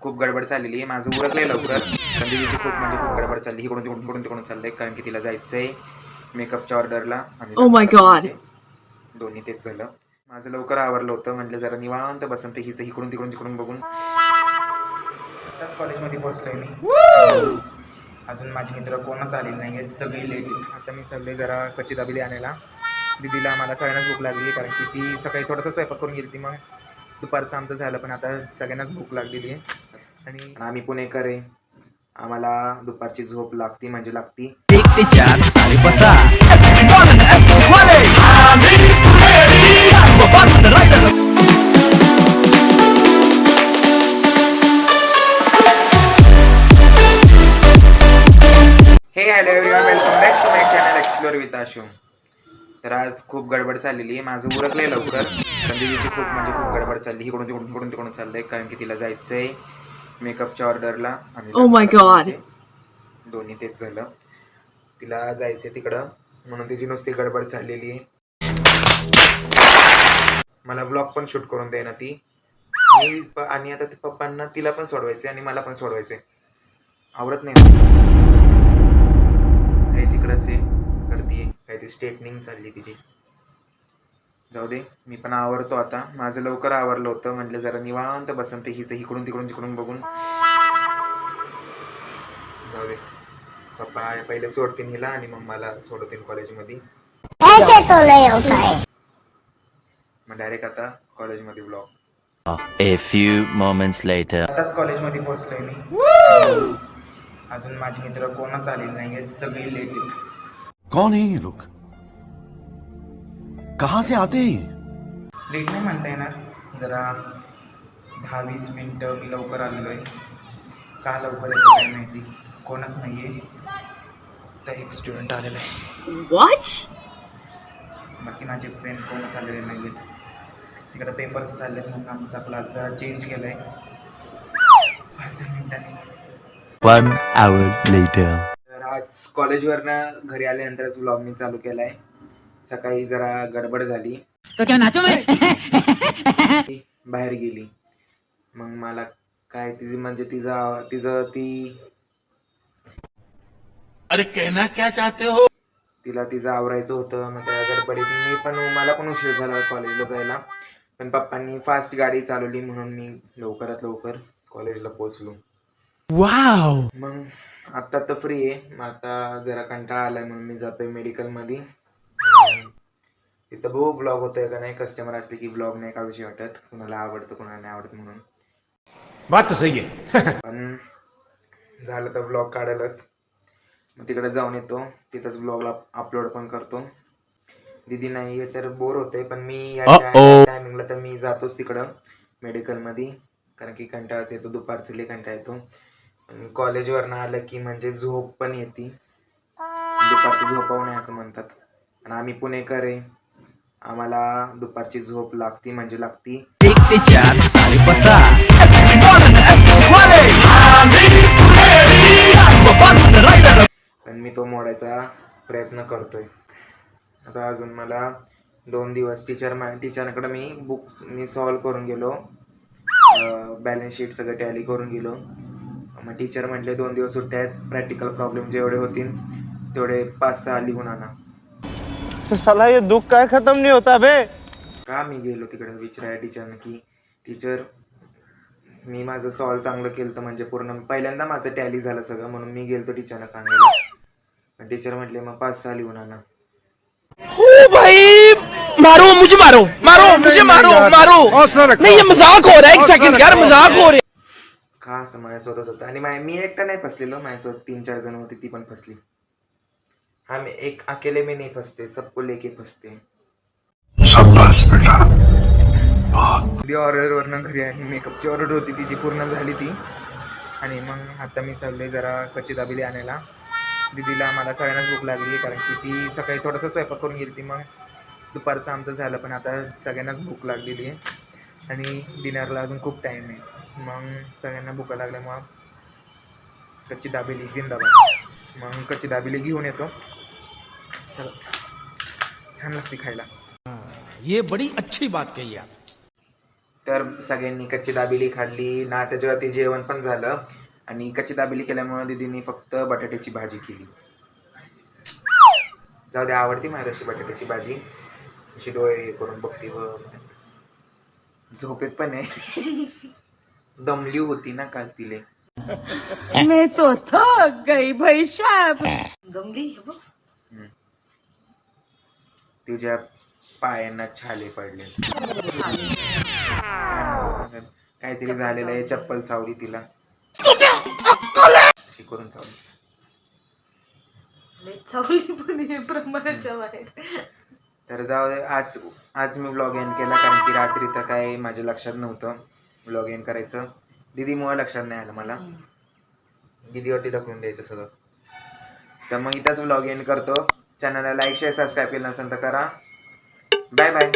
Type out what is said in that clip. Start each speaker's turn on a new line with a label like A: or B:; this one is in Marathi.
A: खूप गडबड चाललेली आहे. माझं उरकलंय लवकर, पण दीदीची खूप गडबड चालली. इकडून चाललंय, कारण की तिला जायचंय मेकअपच्या ऑर्डरला आणि
B: Oh my God.
A: दोन्ही तेच झालं. माझं लवकर आवरलं होतं. म्हटलं जरा निवांत बसन, तर हिचं इकडून तिकडून बघून आताच कॉलेजमध्ये पोहोचलोय मी. अजून माझे मित्र कोणच आलेले नाही आहेत, सगळी लेट आहेत. आता मी चाललोय जरा कच्ची दाबेली आणायला. दीदीला आम्हाला सगळ्यांनाच भूक लागली, कारण की ती सकाळी थोडासा स्वयंपाक करून गेली ती. मग दुपारचं आमचं झालं, पण आता सगळ्यांनाच भूक लागलेली आहे. आणि आम्ही पुणेकर आहे, आम्हाला दुपारची झोप लागती म्हणजे लागती. हे hello everyone, welcome back to my channel explore with Ashu. तर आज खूप गडबड चाललेली आहे. माझं उरकलंय लवकर, पण दीदीची खूप गडबड चालली. इकडून तिकडून चाललंय, कारण की तिला जायचंय मेकअपच्या ऑर्डरला आणि
B: Oh my God.
A: दोन्ही तेच झालं. तिला जायचंय तिकडं, म्हणून तिची नुसती गडबड चाललेली आहे. मला ब्लॉग पण शूट करून द्यायना ती. आणि आता ते पप्पांना तिला पण सोडवायचंय आणि मला पण सोडवायचंय. आवडत नाही तिकडंच आहे, करतीये काय ती स्ट्रेटनिंग चालली तिची. जाऊ दे, मी पण आवरतो आता. माझं लवकर आवरलं होतं, म्हटलं जरा निवांत बसन, तर हिचं इकडून तिकडून बघून जाऊ दे. पप्पा पहिले सोडतील हिला आणि मग मला सोडतील कॉलेजमध्ये. मग डायरेक्ट आता कॉलेजमध्ये blog.
C: A few moments later.
A: आताच कॉलेजमध्ये पोहोचलोय मी. अजून माझे मित्र कोणच आलेले नाही आहेत, सगळी लेट आहेत.
D: कौन है ये लोग? कहां से आते हैं?
A: लेट नाही म्हणता येणार, जरा 10-20 मिनटं मी लवकर आलेलो आहे. का लवकर येतो काय माहिती, कोणच नाही आहे. तर एक स्टुडंट आलेला आहे,
B: What?
A: बाकी माझे फ्रेंड कोणच आलेले नाही आहेत. तिकडे पेपर्स चालले, मग आमचा क्लास जरा चेंज केला आहे 5-10 मिनिटांनी.
C: 1 hour later.
A: तर आज कॉलेजवरनं घरी आल्यानंतरच व्लॉग मी चालू केला आहे. सकाळी जरा गडबड झाली, बाहेर गेली. मग मला काय तिची म्हणजे तिचं ती
D: अरे कहना क्या चाहते हो?
A: तिला तिचं आवरायचं होतं. मग त्या गडबडीत मला पण उशीर झाला कॉलेजला जायला. पण पप्पांनी फास्ट गाडी चालवली, म्हणून मी लवकरात लवकर कॉलेजला पोहोचलो.
C: Wow.
A: मग आता तर फ्री आहे. मग आता जरा कंटाळा आलाय, म्हणून मी जातोय मेडिकलमध्ये. तिथं बघू ब्लॉग होतोय का नाही. कस्टमर असले की ब्लॉग नाही काढूशी वाटत, कुणाला आवडतं कुणाला नाही आवडत म्हणून.
C: बात तो सही है.
A: पण झालं तर ब्लॉग काढायलाच. मग तिकडे जाऊन येतो, तिथंच ब्लॉगला अपलोड पण करतो. दीदी नाही आहे तर बोर होते, पण मी या टायमिंगला तर मी जातोच तिकडं मेडिकलमध्ये, कारण की कंटाळाच येतो. दुपारचं लई कंटाळा येतो. कॉलेजवरनं आलं की म्हणजे झोप पण येते. दुपारची झोपावू नये असं म्हणतात, आणि आम्ही पुणेकर आहे, आम्हाला दुपारची झोप लागती म्हणजे लागती. पण मी तो मोडायचा प्रयत्न करतोय. आता अजून मला 2 दिवस टीचरकडे मी बुक्स सॉल्व करून गेलो, बॅलन्स शीट सगळं टॅली करून गेलो. मग टीचर म्हटले 2 दिवस सुट्ट्या आहेत, प्रॅक्टिकल प्रॉब्लेम जेवढे होतील तेवढे 5-6 लिहून आणा.
E: तो साला ये दुख काय खत्म नहीं होता बे.
A: का मी गेलो तिकडे विचारायला टीचरनं की टीचर मी माझं सॉल्व चांगलं केलं, तर म्हणजे पूर्ण पहिल्यांदा माझं टॅली झालं सगळं, म्हणून मी गेलतो टीचरना सांगायला. पण टीचर म्हटले मग 5-6 लिहून आणा.
E: ओ भाई मारो मुझे, मारो नहीं, ये मजाक हो रहा है. एक सेकंड यार, मजाक हो रहा है.
A: का असं माझ्यासोबत होतं. आणि मी एकटा नाही फसलेलो, माझ्यासोबत 3-4 जण होती, ती पण फसली. हाँ, मैं एक अकेले में नहीं फंसते, सबको लेके फंसते.
D: शाबाश बेटा.
A: ती ऑर्डरवरनं घरी आहे, मेकअपची ऑर्डर होती तिची पूर्ण झाली ती. आणि मग आता मी चाललोय जरा कच्ची दाबेली आणायला. दीदीला आम्हाला सगळ्यांनाच भूक लागली, कारण की ती सकाळी थोडासा स्वयंपाक करून गेली ती. मग दुपारचं आमचं झालं, पण आता सगळ्यांनाच भूक लागलेली आहे आणि डिनरला अजून खूप टाईम आहे. मग सगळ्यांना भूक लागल्यामुळं कच्ची दाबेली जिंदाबाद. मग कच्ची दाबेली घेऊन येतो. चला, छान लागते खायला.
F: ये बड़ी अच्छी बात कही आप.
A: तर सगळ्यांनी कच्ची दाबेली खाल्ली ना, त्याच्यावरती जेवण पण झालं. आणि कच्ची दाबेली केल्यामुळे दीदीने फक्त बटाट्याची भाजी केली. जाऊ दे, आवडती मला तशी बटाट्याची भाजी. अशी डोळे हे करून बघते व झोपेत पण आहे. दमली होती ना काल तिले.
B: मैं तो थक गई भाई साहब.
F: जमली हे बघ.
A: तिच्या पायांना छाले पडले. काहीतरी झालेलं आहे. चप्पल चावली तिला अशी करून चावली.
F: लय चावली पण हे प्रमाणाच्या बाहेर.
A: तर जाऊ दे, आज मी ब्लॉग एंड केला कारण की रात्री तर काय माझ्या लक्षात नव्हतं ब्लॉग एंड करायचं. दीदीमुळे लक्षात नाही आलं मला. दीदीवरती ढकलून द्यायचं सगळं. तर मग इथंच ब्लॉग एंड करतो. चॅनलला लाईक शेअर सबस्क्राईब केलं नसेल तर करा. Bye bye.